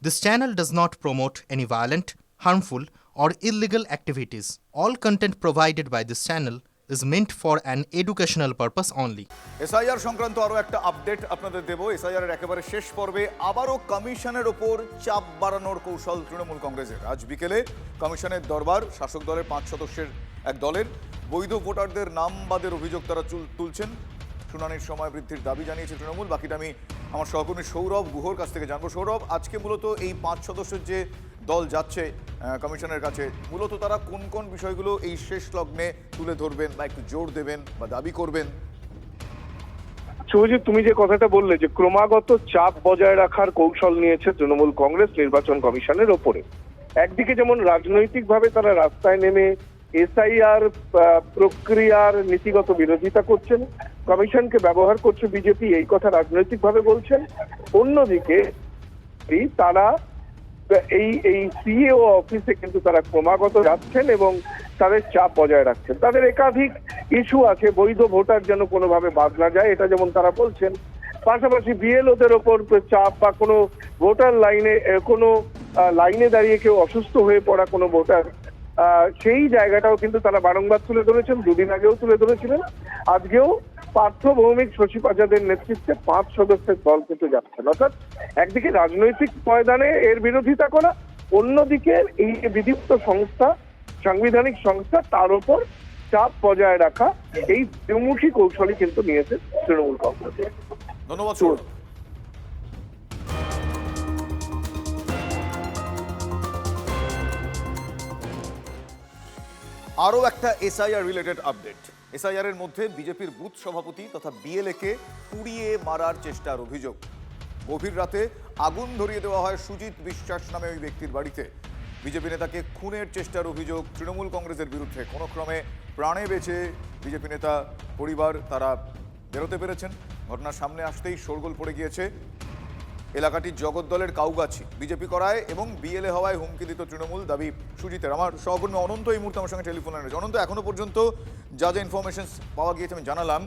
This channel does not promote any violent, harmful, or illegal activities. All content provided by this channel is meant for an educational purpose only. SIR সংক্রান্ত আরও একটা update আপনাদের দেব। SIR এর একেবারে শেষ পর্বে আবারও কমিশনের ওপর চাপ বাড়ানোর কৌশল তৃণমূল কংগ্রেসের। আজ বিকেলে কমিশনের দরবার শাসক দলের 5 সদস্যের এক দলের বৈধ ভোটারদের নাম বাদের অভিযোগ তারা তুলছেন। শুনানির সময় বৃদ্ধির দাবি জানিয়েছে তৃণমূল। বাকিটা আমি আমার সহকর্মী সৌরভ গুহর কাছ থেকে জানবো। সৌরভ, আজকে মূলত এই 5 সদস্যের যে দল যাচ্ছে কমিশনের কাছে, মূলত তারা কোন কোন বিষয়গুলো এই শেষ লগ্নে তুলে ধরবেন বা একটু জোর দেবেন বা দাবি করবেন? শুভজিৎ, তুমি যে কথাটা বললে যে ক্রমাগত চাপ বজায় রাখার কৌশল নিয়েছে তৃণমূল কংগ্রেস নির্বাচন কমিশনের ওপরে। একদিকে যেমন রাজনৈতিকভাবে তারা রাস্তায় নেমে এসআইআর প্রক্রিয়ার নীতিগত বিরোধিতা করছেন, কমিশনকে ব্যবহার করছে বিজেপি, এই কথা রাজনৈতিকভাবে বলছেন। অন্যদিকে তারা এই সিএও অফিসে কিন্তু তারা ক্রমাগত যাচ্ছেন এবং তাদের চাপ বজায় রাখছেন। তাদের একাধিক ইস্যু আছে, বৈধ ভোটার যেন কোনোভাবে বাদ না যায়, এটা যেমন তারা বলছেন। পাশাপাশি বিএলওদের ওপর চাপ বা কোনো ভোটার লাইনে দাঁড়িয়ে কেউ অসুস্থ হয়ে পড়া কোনো ভোটার, সেই জায়গাটাও কিন্তু তারা বারংবার তুলে ধরেছেন। দুদিন আগেও তুলে ধরেছিলেন, আজকেও পার্থ ভৌমিক, শশী আজাদের নেতৃত্বে 5 সদস্যের দল কিন্তু যাচ্ছেন। অর্থাৎ একদিকে রাজনৈতিক ময়দানে এর বিরোধিতা করা, অন্যদিকে এই যে বিধিবদ্ধ সংস্থা, সাংবিধানিক সংস্থা, তার উপর চাপ বজায় রাখা, এই দ্বিমুখী কৌশলই কিন্তু নিয়েছে তৃণমূল কংগ্রেস। ধন্যবাদ সৌরভ। আরও একটা এসআইআর রিলেটেড আপডেট। এসআইআর এর মধ্যে বিজেপির বুথ সভাপতি তথা বিএলএ কে পুড়িয়ে মারার চেষ্টার অভিযোগ। গভীর রাতে আগুন ধরিয়ে দেওয়া হয় সুজিত বিশ্বাস নামে ওই ব্যক্তির বাড়িতে। বিজেপি নেতাকে খুনের চেষ্টার অভিযোগ তৃণমূল কংগ্রেসের বিরুদ্ধে। কোনো ক্রমে প্রাণে বেঁচে বিজেপি নেতা পরিবার তারা বেরোতে পেরেছেন। ঘটনার সামনে আসতেই শোরগোল পড়ে গিয়েছে এলাকাটি জগদ্দলের কাউগাছি। বিজেপি করায় এবং বিএলএ হওয়ায় হুমকি দিত তৃণমূল, দাবি সুজিতের। আমার সহকর্মী অনন্ত এই মুহূর্তে আমার সঙ্গে টেলিফোনে রয়েছে। অনন্ত, এখনো পর্যন্ত যা যা ইনফরমেশন পাওয়া গিয়েছে আমি জানালাম,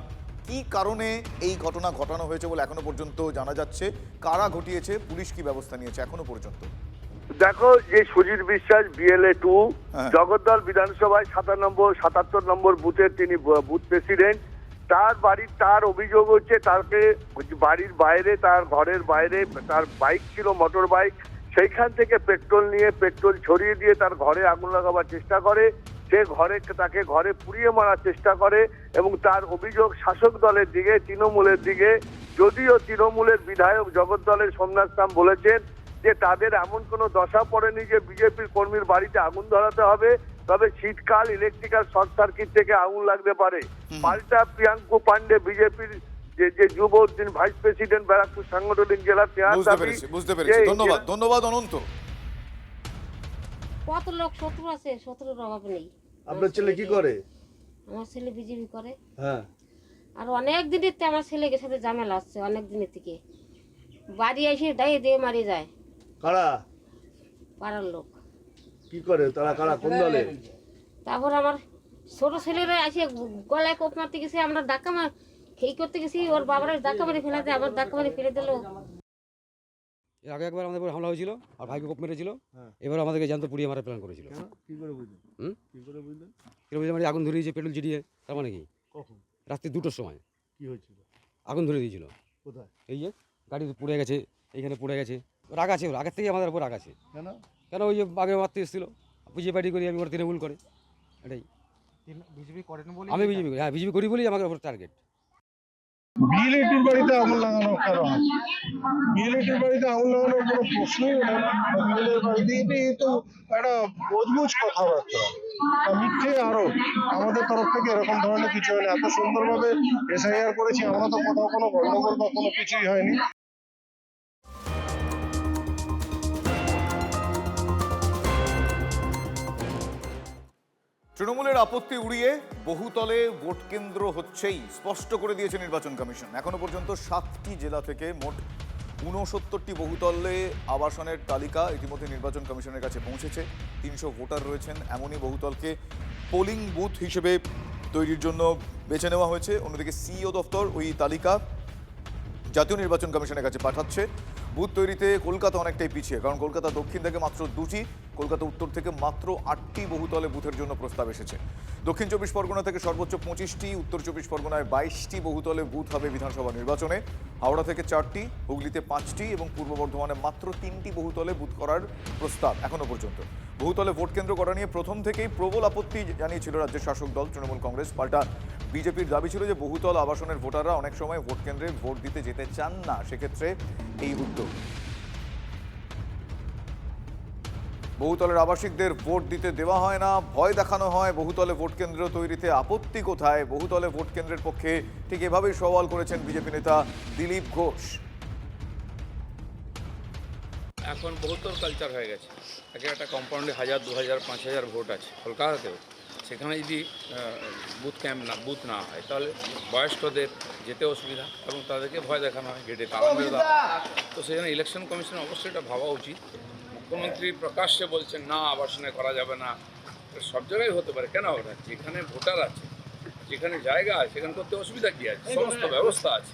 কি কারণে এই ঘটনা ঘটানো হয়েছে বলে এখনো পর্যন্ত জানা যাচ্ছে? কারা ঘটিয়েছে, পুলিশ কি ব্যবস্থা নিয়েছে এখনো পর্যন্ত? দেখো, যে সুজিত বিশ্বাস বিএলএ 2 জগদ্দল বিধানসভায় 77 নম্বর বুথের তিনি বুথ প্রেসিডেন্ট। তার অভিযোগ হচ্ছে তাকে বাড়ির বাইরে, তার ঘরের বাইরে তার বাইক ছিল, মোটর বাইক, সেইখান থেকে পেট্রোল ছড়িয়ে দিয়ে তার ঘরে আগুন লাগাবার চেষ্টা করে। তাকে ঘরে পুড়িয়ে মারার চেষ্টা করে এবং তার অভিযোগ শাসক দলের দিকে, তৃণমূলের দিকে। যদিও তৃণমূলের বিধায়ক জগদ্দলের সোমনাথ রাম বলেছেন যে তাদের এমন কোনো দশা পড়েনি যে বিজেপির কর্মীর বাড়িতে আগুন ধরাতে হবে, তবে শীতকাল, ইলেকট্রিক্যাল শর্ট সার্কিট থেকে আগুন লাগতে পারে। পাল্টা প্রিয়াঙ্কু পান্ডে, বিজেপির যে যুব ভাইস প্রেসিডেন্ট ব্যারাকপুর সাংগঠনিক জেলা, বুঝতে পেরেছি। ধন্যবাদ অনন্ত। কত লোক শত্রু আছে, শত্রুর অভাব নেই। আপনার ছেলে কি করে? আমার ছেলে বিজেপি করে। হ্যাঁ, আর অনেক দিনের থেকে আমার ছেলেকে সাথে ঝামেলা আসছে, অনেক দিনের থেকে। বাড়ি এসে দাঁড়িয়ে দিয়ে মারি যায়। কারা পাড়ার লোক কি করে? তারা কারা, কোন দলে? তারপর আমার ছোট ছেলেরা এসে গলায় কোপ মারতে গেছে, আমরা ধাক্কা খেই করতে গেছি, ওর বাবার ধাক্কা মারি ফেলে দেয়, আবার ধাক্কা মারি ফেলে দিল। এর আগে একবার আমাদের উপর হামলা হয়েছিল আর ভাইকে কোপ মেরেছিল। এবার আমাদেরকে জ্যান্ত পুড়িয়ে মারার প্ল্যান করেছিল। কি করে বুঝলেন? কি করে বুঝলেন? মানে আগুন ধরিয়েছে, পেট্রোল ছিটিয়ে। তার মানে কি, কখন, রাত্রি 2টোর সময় কি হয়েছিল? আগুন ধরে দিয়েছিল। কোথায়? এই যে গাড়ি পুড়ে গেছে, এইখানে পুড়ে গেছে। রাগ আছে, ওর আগের থেকে আমাদের উপর রাগ আছে। কেন? ওই যে আগে মারতে এসেছিল, বিজেপি পার্টি করি আমি, ওর তৃণমূল করে। এটাই বিজেপি করেন বলে আমি বিজেপি করি। হ্যাঁ, বিজেপি করি বলেই আমাদের উপর টার্গেট। বিএলএটির বাড়িতে আগুন লাগানো কারণ আছে? বিএলএটির বাড়িতে আগুন লাগানোর কোনো প্রশ্নই ওঠে না। বিএলএর বাড়িতে এই তো একটা বোঝবুঝ কথাবার্তা, মিথ্যে আরোপ। আমাদের তরফ থেকে এরকম ধরনের কিছু হয়নি। এত সুন্দরভাবে এসআইআর করেছি আমরা, তো কোথাও কোনো গন্ডগোল বা কোনো কিছুই হয়নি। তৃণমূলের আপত্তি উড়িয়ে বহুতলে ভোট কেন্দ্র হচ্ছেই স্পষ্ট করে দিয়েছে নির্বাচন কমিশন। এখনো পর্যন্ত 7টি জেলা থেকে মোট 69টি বহুতলে আবাসনের তালিকা ইতিমধ্যে নির্বাচন কমিশনের কাছে পৌঁছেছে। 300 ভোটার রয়েছেন এমনই বহুতলকে পোলিং বুথ হিসেবে তৈরির জন্য বেছে নেওয়া হয়েছে। অন্যদিকে সিইও দপ্তর ওই তালিকা জাতীয় নির্বাচন কমিশনের কাছে পাঠাচ্ছে। বুথ তৈরিতে কলকাতা অনেকটাই পিছিয়ে, কারণ কলকাতা দক্ষিণ থেকে মাত্র 2টি, কলকাতা উত্তর থেকে মাত্র 8টি বহুতলে বুথের জন্য প্রস্তাব এসেছে। দক্ষিণ 24 পরগনা থেকে সর্বোচ্চ 25টি, উত্তর 24 পরগনায় 22টি বহুতলে বুথ হবে বিধানসভা নির্বাচনে, হাওড়া থেকে 4টি, হুগলিতে 5টি এবং পূর্ব বর্ধমানে মাত্র 3টি বহুতলে বুথ করার প্রস্তাব এখনো পর্যন্ত। বহুতলে ভোট কেন্দ্র করা নিয়ে প্রথম থেকেই প্রবল আপত্তি জানিয়েছিল রাজ্যের শাসক দল তৃণমূল কংগ্রেস। পাল্টা বিজেপির দাবি ছিল যে বহুতল আবাসনের ভোটাররা অনেক সময় ভোট কেন্দ্রে ভোট দিতে যেতে চান না, সেক্ষেত্রে এই উদ্যোগ। বহুতলের আবাসিকদের ভোট দিতে দেওয়া হয় না, ভয় দেখানো হয়। বহুতলে ভোট কেন্দ্র তৈরিতে আপত্তি কোথায়? বহুতলে ভোট কেন্দ্রের পক্ষে ঠিক এভাবেই সওয়াল করেছেন বিজেপি নেতা দিলীপ ঘোষ। এখন বহুতল কালচার হয়ে গেছে, একটা কম্পাউন্ডে 1000, 2000, 5000 ভোট আছে কলকাতাতেও। সেখানে যদি বুথ না হয় তাহলে বয়স্কদের যেতে অসুবিধা এবং তাদেরকে ভয় দেখানো হয়, গেটে তালা মেরে দেওয়া। তো সেখানে ইলেকশন কমিশন অবশ্যই এটা ভাবা উচিত। মুখ্যমন্ত্রী প্রকাশ্যে বলছেন না আবাসনে করা যাবে না, সব জায়গায় হতে পারে, কেন হবে না? যেখানে ভোটার আছে, যেখানে জায়গা আছে, সেখানে করতে অসুবিধা কী আছে? সমস্ত ব্যবস্থা আছে।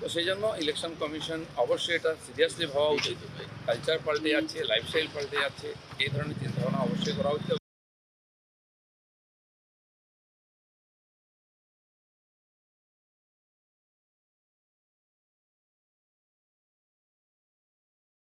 তো সেই জন্য ইলেকশন কমিশন অবশ্যই এটা সিরিয়াসলি ভাবা উচিত। কালচার পাল্টে যাচ্ছে, লাইফস্টাইল পাল্টে যাচ্ছে, এই ধরনের চিন্তাভাবনা অবশ্যই করা উচিত।